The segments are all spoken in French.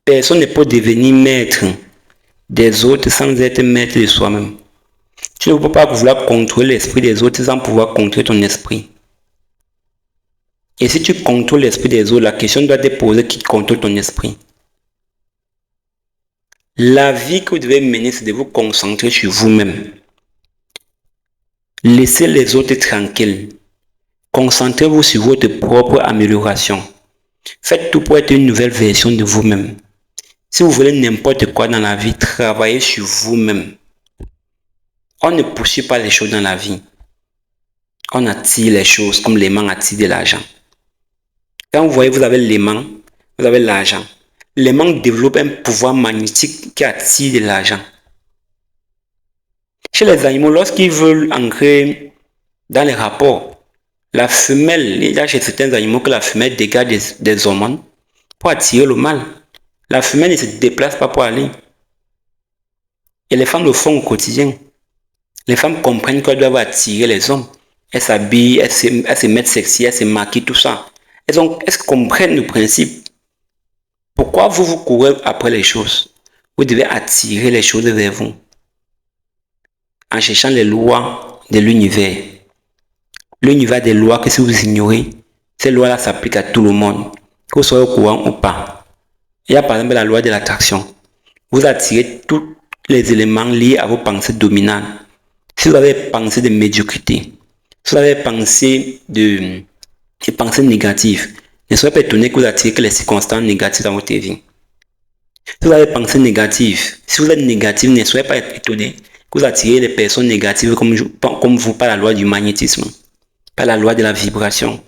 Personne ne peut devenir maître des autres sans être maître de soi-même. Tu ne peux pas vouloir contrôler l'esprit des autres sans pouvoir contrôler ton esprit. Et si tu contrôles l'esprit des autres, la question doit être posée qui contrôle ton esprit. La vie que vous devez mener, c'est de vous concentrer sur vous-même. Laissez les autres tranquilles. Concentrez-vous sur votre propre amélioration. Faites tout pour être une nouvelle version de vous-même. Si vous voulez n'importe quoi dans la vie, travaillez sur vous-même. On ne poursuit pas les choses dans la vie. On attire les choses comme l'aimant attire de l'argent. Quand vous voyez, vous avez l'aimant, vous avez l'argent. L'aimant développe un pouvoir magnétique qui attire de l'argent. Chez les animaux, lorsqu'ils veulent entrer dans les rapports, la femelle, il y a chez certains animaux que la femelle dégage des hormones pour attirer le mâle. La femelle ne se déplace pas pour aller. Et les femmes le font au quotidien. Les femmes comprennent qu'elles doivent attirer les hommes. Elles s'habillent, elles se mettent sexy, elles se maquillent, tout ça. Elles comprennent le principe. Pourquoi vous courez après les choses? Vous devez attirer les choses vers vous. En cherchant les lois de l'univers. L'univers a des lois que si vous ignorez, ces lois-là s'appliquent à tout le monde. Que vous soyez au courant ou pas. Il y a par exemple la loi de l'attraction. Vous attirez tous les éléments liés à vos pensées dominantes. Si vous avez pensé de médiocrité, si vous avez pensé de pensées négatives, ne soyez pas étonné que vous attirez que les circonstances négatives dans votre vie. Si vous avez pensé négative, si vous êtes négatif, ne soyez pas étonné que vous attirez les personnes négatives comme vous par la loi du magnétisme, par la loi de la vibration.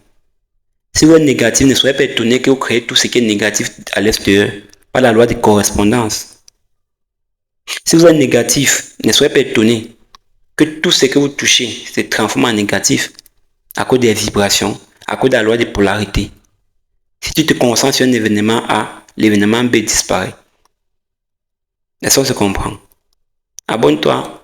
Si vous êtes négatif, ne soyez pas étonné que vous créez tout ce qui est négatif à l'extérieur, par la loi de correspondance. Si vous êtes négatif, ne soyez pas étonné que tout ce que vous touchez se transforme en négatif à cause des vibrations, à cause de la loi de polarité. Si tu te concentres sur un événement A, l'événement B disparaît. Est-ce qu'on se comprend? Abonne-toi.